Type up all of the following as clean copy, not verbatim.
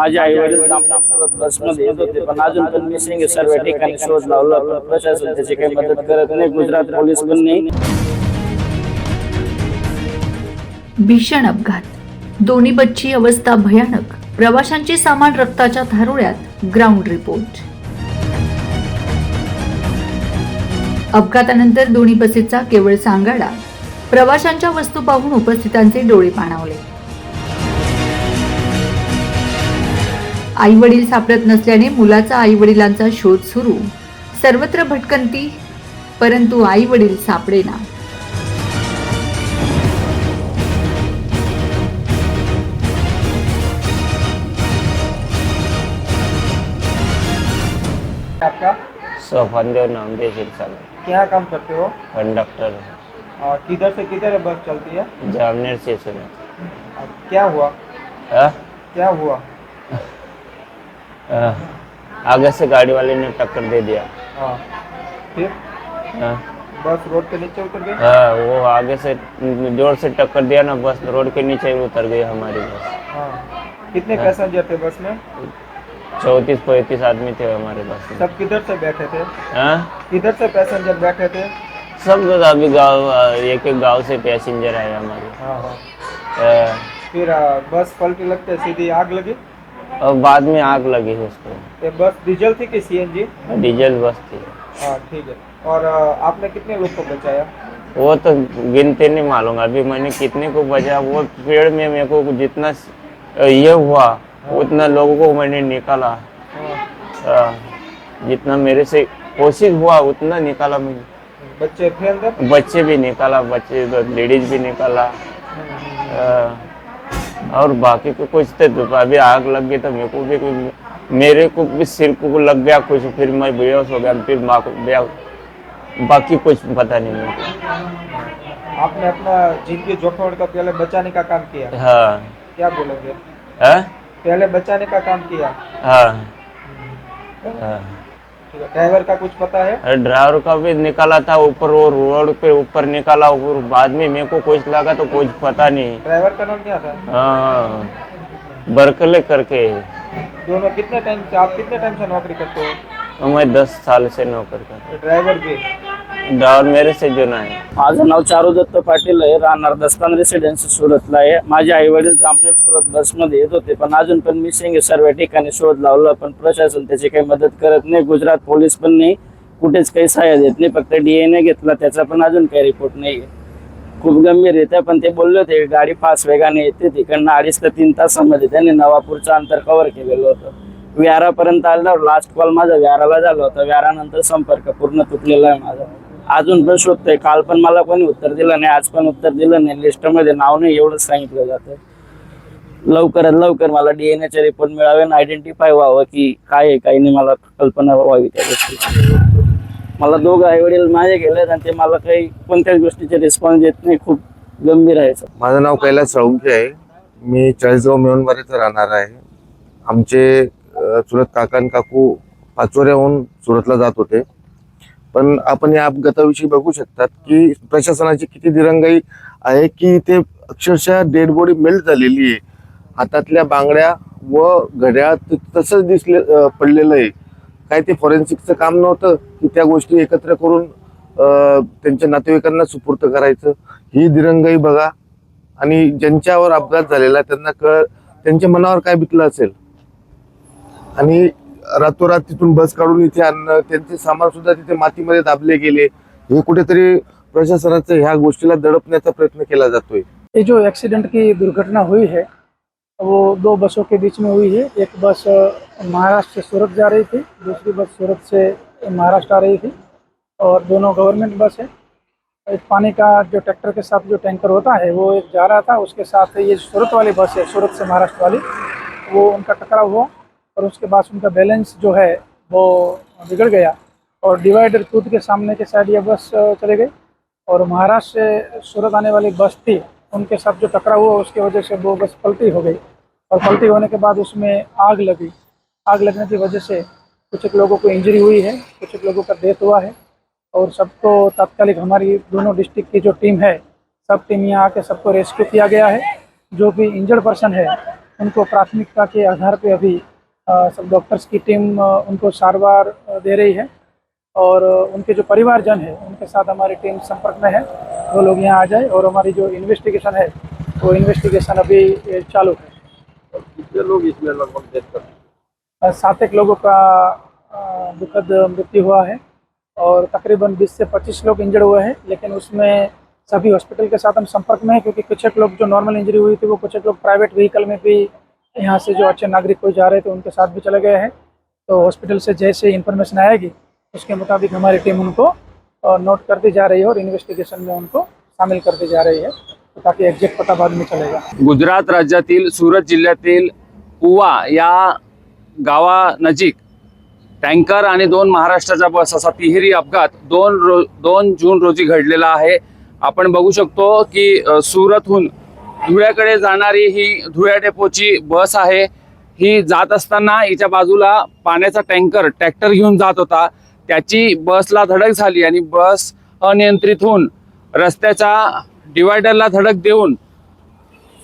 माझे आई वडील जामनेर बसमध्ये येत होते, पण अजून पण मिसिंग सर्व ठिकाणी शोध लावला, पण प्रशासन त्याची काही मदत करत नाही. गुजरात पोलीस पण नाही. भीषण अपघात, दोन्ही बसची अवस्था भयानक, प्रवाशांचे सामान रक्ताच्या धारोळ्यात. Ground report. अपघातानंतर दोन्ही बसेसचा केवळ सांगाडा, प्रवाशांच्या वस्तू पाहून उपस्थितांचे डोळे पाणावले. आई वडील सापडत नसल्याने मुलाचा आई वडिलांचा शोध सुरू. सर्वत्र भटकंती, परंतु आई वडील सापडेना. आपका सोफानदेव नाम दे साल क्या काम करते हो? कंडक्टर और किधर से किधर बस चलती है? जामनेर से सूरत। और क्या हुआ? हाँ? क्या हुआ? आगे से गाड़ी वाले ने टक्कर दे दिया। हाँ, फिर हाँ? बस रोड के नीचे उतर गई? हाँ, वो आगे से जोर से टक्कर दिया ना, बस रोड के नीचे ही उतर गई हमारी बस। हाँ, कितने हाँ। पैसेंजर थे बस में? 34-35 आदमी थे हमारे बस में। सब किधर से बैठे थे? हाँ? किधर से पैसेंजर बैठे थे? सब लोग अभी गाँव, एक एक गाँव से पैसेंजर आए हमारे। हाँ हाँ। हाँ, फिर बस पलटी लगते सीधी आग लगी? और बाद में आग लगी उसको। ये बस डीजल थी कि सीएनजी? डीजल बस थी। हाँ ठीक है। और आपने कितने लोग को बचाया? वो तो गिनते नहीं मालूम, अभी मैंने कितने को बचा। वो पेड़ में मेरे को जितना ये हुआ उतना लोगों को मैंने निकाला। हाँ। जितना मेरे से कोशिश हुआ उतना निकाला मैंने। बच्चे थे अंदर? बच्चे भी निकाला, बच्चे लेडीज भी निकाला। और बाकी को कुछ थे तो अभी आग लग गई तो मेरे को भी सिर को लग गया कुछ, फिर मैं बेहोश हो गया, फिर माँ को बाकी कुछ पता नहीं मेरे को। आपने अपना जिंदगी जोखिम का पहले बचाने का काम किया? हाँ। क्या बोलोगे? हाँ? पहले बचाने का काम किया? हाँ। हाँ। ड्राइवर का कुछ पता है? ड्राइवर का भी निकाला था ऊपर, वो रोड पे ऊपर निकाला, और बाद में मेरे को कुछ लगा तो कुछ पता नहीं। ड्राइवर का नाम क्या था? हाँ, बरकले करके। दोनों कितने टाइम से, आप कितने टाइम से नौकरी करते हो? मैं 10 साल से नौकरी करता ड्राइवर भी? हूँ। ड्राइवर मेरे से जुना है। माझं नाव चारू दत्त पाटील आहे, राहणार दस्तान रेसिडेन्सी सुरतला आहे. माझे आई वडील जामनेर सुरत बसमध्ये येत होते, पण अजून पण मिसिंग सर्व ठिकाणी शोध लावला, पण प्रशासन त्याची काही मदत करत नाही. गुजरात पोलीस पण नाही, कुठेच काही सहाय्य देत नाही. फक्त DNA घेतला, त्याचा पण अजून काही रिपोर्ट नाही. खूप गंभीर येते, पण ते बोलले होते गाडी फास्ट वेगाने येते, तिकडनं 2.5 ते 3 तासामध्ये त्यांनी नवापूरचं अंतर कव्हर केलेलं होतं. व्यारापर्यंत आल्यावर लास्ट कॉल माझा व्याराला झाला होता. व्यारानंतर संपर्क पूर्ण तुटलेला आहे माझा. अजून पण शोधतोय. काल पण मला कोणी उत्तर दिलं नाही, आज पण उत्तर दिलं नाही. लिस्टमध्ये नाव नाही एवढंच सांगितलं जातं. लवकरात लवकर मला DNA रिपोर्ट मिळावे आणि आयडेंटिफाय व्हावं की काय आहे काही नाही, मला कल्पना व्हावी त्या गोष्टी. मला 2 आई वडील माझे गेलेत आणि ते मला काही कोणत्याच गोष्टीचे रिस्पॉन्स देत नाही. खूप गंभीर आहे. माझं नाव कैलास साळुंखे आहे. मी चाळीसगाव मेवणबारीचा राहणार आहे. आमचे चुलत काका आणि काकू पाचोऱ्याहून सुरतला जात होते, पण आपण या अपघाताविषयी बघू शकतात की प्रशासनाची किती दिरंगाई आहे की ते अक्षरशः डेड बॉडी मेल्ट झालेली आहे. हातातल्या बांगड्या व घड्याळ तसंच पडलेलं आहे. काय ते फॉरेन्सिकचं काम नव्हतं की त्या गोष्टी एकत्र करून त्यांच्या नातेवाईकांना सुपूर्द करायचं. ही दिरंगाई बघा. आणि ज्यांच्यावर अपघात झालेला त्यांना त्यांच्या मनावर काय बितलं असेल. आणि रातोरात तिथून बस काढून इथे आणणं, त्यांचे सामान सुद्धा तिथे मातीमध्ये दाबले गेले. हे कुठेतरी प्रशासनाचं ह्या गोष्टीला दडपण्याचा प्रयत्न केला जातोय. ये जो एक्सीडेंट की दुर्घटना हुई है वो 2 बसों के बीच में हुई है। एक बस महाराष्ट्र से सूरत जा रही थी, दूसरी बस सूरत से महाराष्ट्र आ रही थी, और दोनों गवर्नमेंट बस है। एक पानी का जो ट्रैक्टर के साथ जो टैंकर होता है वो एक जा रहा था, उसके साथ ये सूरत वाली बस है, सूरत से महाराष्ट्र वाली, वो उनका टकराव हुआ और उसके बाद उनका बैलेंस जो है वो बिगड़ गया और डिवाइडर टूट के सामने के साइड ये बस चले गई। और महाराष्ट्र से सूरत आने वाली बस थी, उनके साथ जो टकराव हुआ उसकी वजह से वो बस पलटी हो गई, और पलटी होने के बाद उसमें आग लगी। आग लगने की वजह से कुछ एक लोगों को इंजरी हुई है, कुछ एक लोगों का डेथ हुआ है, और सबको तात्कालिक हमारी दोनों डिस्ट्रिक्ट की जो टीम है, सब टीम यहाँ आके सबको रेस्क्यू किया गया है। जो भी इंजर्ड पर्सन है उनको प्राथमिकता के आधार पे अभी सब डॉक्टर्स की टीम उनको सारवार दे रही है और उनके जो परिवारजन है उनके साथ हमारी टीम संपर्क में है। वो लोग यहाँ आ जाए और हमारी जो इन्वेस्टिगेशन है वो इन्वेस्टिगेशन अभी चालू है। कितने लोग इसमें लगभग डेथ कर 7 लोगों का दुखद मृत्यु हुआ है और तकरीबन 20 से 25 लोग इंजर्ड हुए हैं, लेकिन उसमें सभी हॉस्पिटल के साथ हम संपर्क में हैं क्योंकि कुछ एक लोग जो नॉर्मल इंजरी हुई थी वो कुछ एक लोग प्राइवेट व्हीकल में भी यहाँ से जो अच्छे नागरिक कोई जा रहे थे उनके साथ भी चले गए हैं। तो हॉस्पिटल से जैसे इंफॉर्मेशन आएगी उसके मुताबिक हमारी टीम उनको नोट करती जा रही है और इन्वेस्टिगेशन में उनको शामिल करती जा रही है, तो ताकि एक्झॅक्ट पता बाद में चलेगा। गुजरात राज्यातील सुरत जिल्ह्यातील उवा या गावानजीक टँकर आणि 2 महाराष्ट्राच्या बस असा तिहेरी अपघात 2 जून रोजी घडलेला आहे। आपण बघू शकतो की सुरतहून धुळ्याकडे जाणारी ही धुळ्या डेपोची बस आहे। ही जात असताना हिच्या बाजूला पाण्याचा ट्रॅक्टर घेऊन जात होता, त्याची बसला धडक झाली आणि बस अनियंत्रित होऊन रस्त्याच्या डिवायडरला धडक देऊन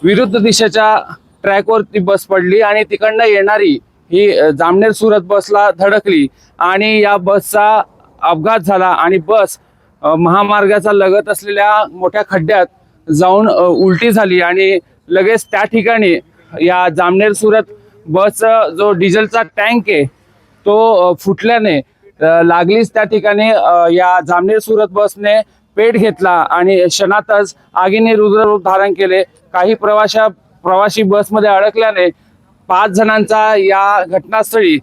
विरुद्ध दिशेच्या ट्रॅकवर ती बस पडली आणि तिकडनं येणारी ही जामनेर सुरत बसला धडकली आणि या बसचा अपघात झाला आणि बस महामार्गाचा लगत असलेल्या मोठ्या खड्ड्यात जाऊन उलटी झाली आणि लगेच त्या ठिकाणी या जामनेर सुरत बसचा जो डिझेलचा टँक आहे तो फुटल्याने लागलीच त्या ठिकाणी या जामनेर सुरत बसने पेट घेतला आणि क्षणातच आगीने रुद्ररूप धारण केले। काही प्रवासी बसमध्ये अडकल्याने 5 जणांचा या घटनास्थळी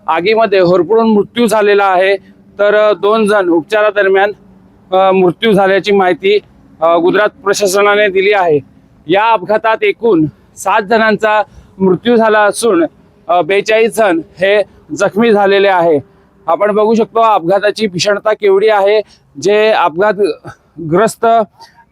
आगीमध्ये होरपळून मृत्यू झालेला आहे, तर 2 जण उपचारादरम्यान मृत्यू झाल्याची माहिती गुजरात प्रशासनाने दिली आहे। या अपघातात एकूण 7 जणांचा मृत्यू झाला असून 42 जण हे जखमी झालेले आहे। आपण बघू शकतो अपघाताची भीषणता केवढी आहे। जे अपघातग्रस्त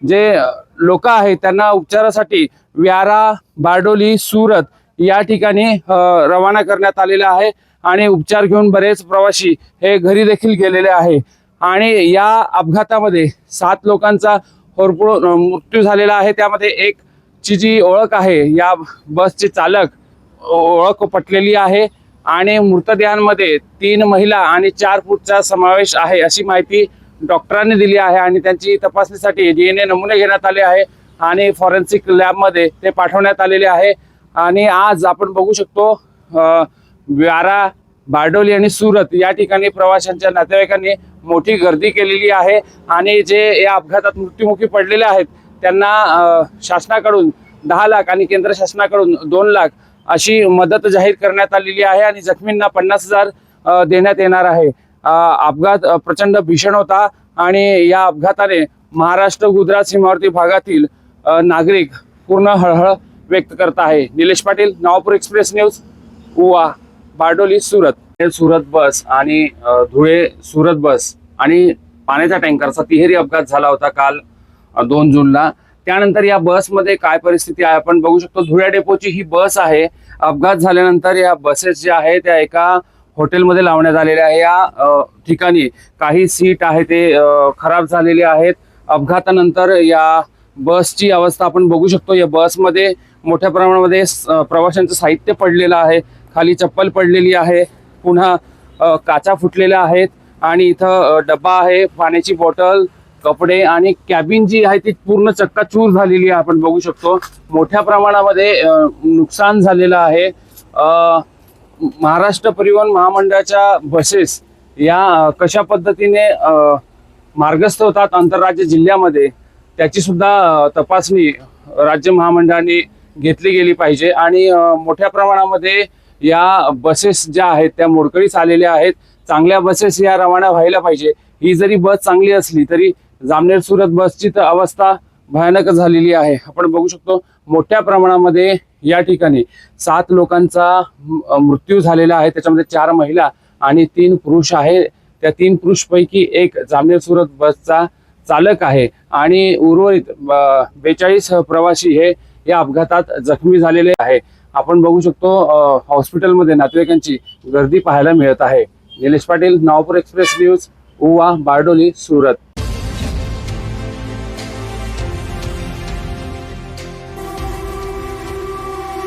जे लोक आहेत त्यांना उपचारासाठी व्यारा, बारडोली, सुरत या ठिकाणी रवाना करण्यात आलेला आहे आणि उपचार घेऊन बरेच प्रवासी हे घरी देखील गेलेले आहे आणि या अपघातामध्ये 7 लोकांचा होरपळून मृत्यू झालेला आहे। त्यामध्ये एक ची जी ओळख आहे या बसचे चालक ओळख पटलेली आहे आणि मृतदेहांमध्ये 3 महिला आणि 4 पुरुषांचा समावेश आहे अशी माहिती डॉक्टरांनी दिली आहे आणि त्यांची तपासणीसाठी DNA नमुने घेण्यात आले आहे आणि फॉरेन्सिक लॅबमध्ये ते पाठवण्यात आलेले आहे। आणि आज आपण बघू शकतो व्यारा, बारडोली आणि सुरत या ठिकाणी प्रवाशांच्या नातेवाईकांनी मोठी गर्दी केलेली आहे आणि जे या अपघातात मृत्युमुखी पडलेले आहेत त्यांना शासनाकडून 10 लाख आणि केंद्र शासनाकडून 2 लाख अशी मदत जाहीर करण्यात आलेली आहे आणि जखमींना 50,000 देण्यात येणार आहे। अपघात प्रचंड भीषण होता आणि या अपघाताने महाराष्ट्र गुजरात सीमावर्ती भागातील नागरिक पूर्ण हळहळ व्यक्त करत आहे। निलेश पाटील, नवापूर एक्सप्रेस न्यूज, उवा, बारडोली, सुरत। सुरत बस आणि धुळे सुरत बस आणि पाण्याच्या टँकरचा तिहेरी अपघात झाला होता काल 2 जूनला। त्यानंतर या बसमध्ये काय परिस्थिती आहे आपण बघू शकतो। धुळ्या डेपोची ही बस आहे। अपघात झाल्यानंतर या बसेस ज्या आहेत त्या एका हॉटेलमध्ये लावण्यात आलेल्या आहे। या ठिकाणी काही सीट आहे ते खराब झालेले आहेत। अपघातानंतर या बसची अवस्था आपण बघू शकतो। या बसमध्ये मोठ्या प्रमाणामध्ये प्रवाशांचं साहित्य पडलेलं आहे, खाली चप्पल पडलेली आहे, पुन्हा काचा फुटलेल्या आहेत आणि इथं डब्बा आहे, पाण्याची बॉटल, कपडे आणि कॅबिन जी आहे ती पूर्ण चक्काचूर झालेली आहे। आपण बघू शकतो मोठ्या प्रमाणामध्ये नुकसान झालेलं आहे। महाराष्ट्र परिवहन महामंडळाच्या बसेस या कशा पद्धतीने मार्गस्थ होतात आंतरराज्य जिल्ह्यामध्ये त्याची सुद्धा तपासणी राज्य महामंडळाने घेतली गेली पाहिजे आणि मोठ्या प्रमाणामध्ये या बसेस ज्या आहेत त्या मोडकळीस आलेल्या आहेत। चांगल्या बसेस या रवाना व्हायला पाहिजे। ही जरी बस चांगली असली तरी जामनेर सुरत बसची तर अवस्था भयानक झालेली आहे। आपण बघू शकतो मोठ्या प्रमाणामध्ये या ठिकाणी 7 लोकांचा मृत्यू झालेला आहे, त्याच्यामध्ये 4 महिला आणि 3 पुरुष आहे। त्या 3 पुरुषपैकी एक जामनेर सुरत बसचा चालक आहे आणि उर्वरित 42 प्रवासी हे या अपघातात जखमी झालेले आहे। आपण बघू शकतो हॉस्पिटलमध्ये नातेवाईकांची गर्दी पाहायला मिळत आहे। निलेश पाटील, नवापूर एक्सप्रेस न्यूज, उवा, बारडोली, सुरत।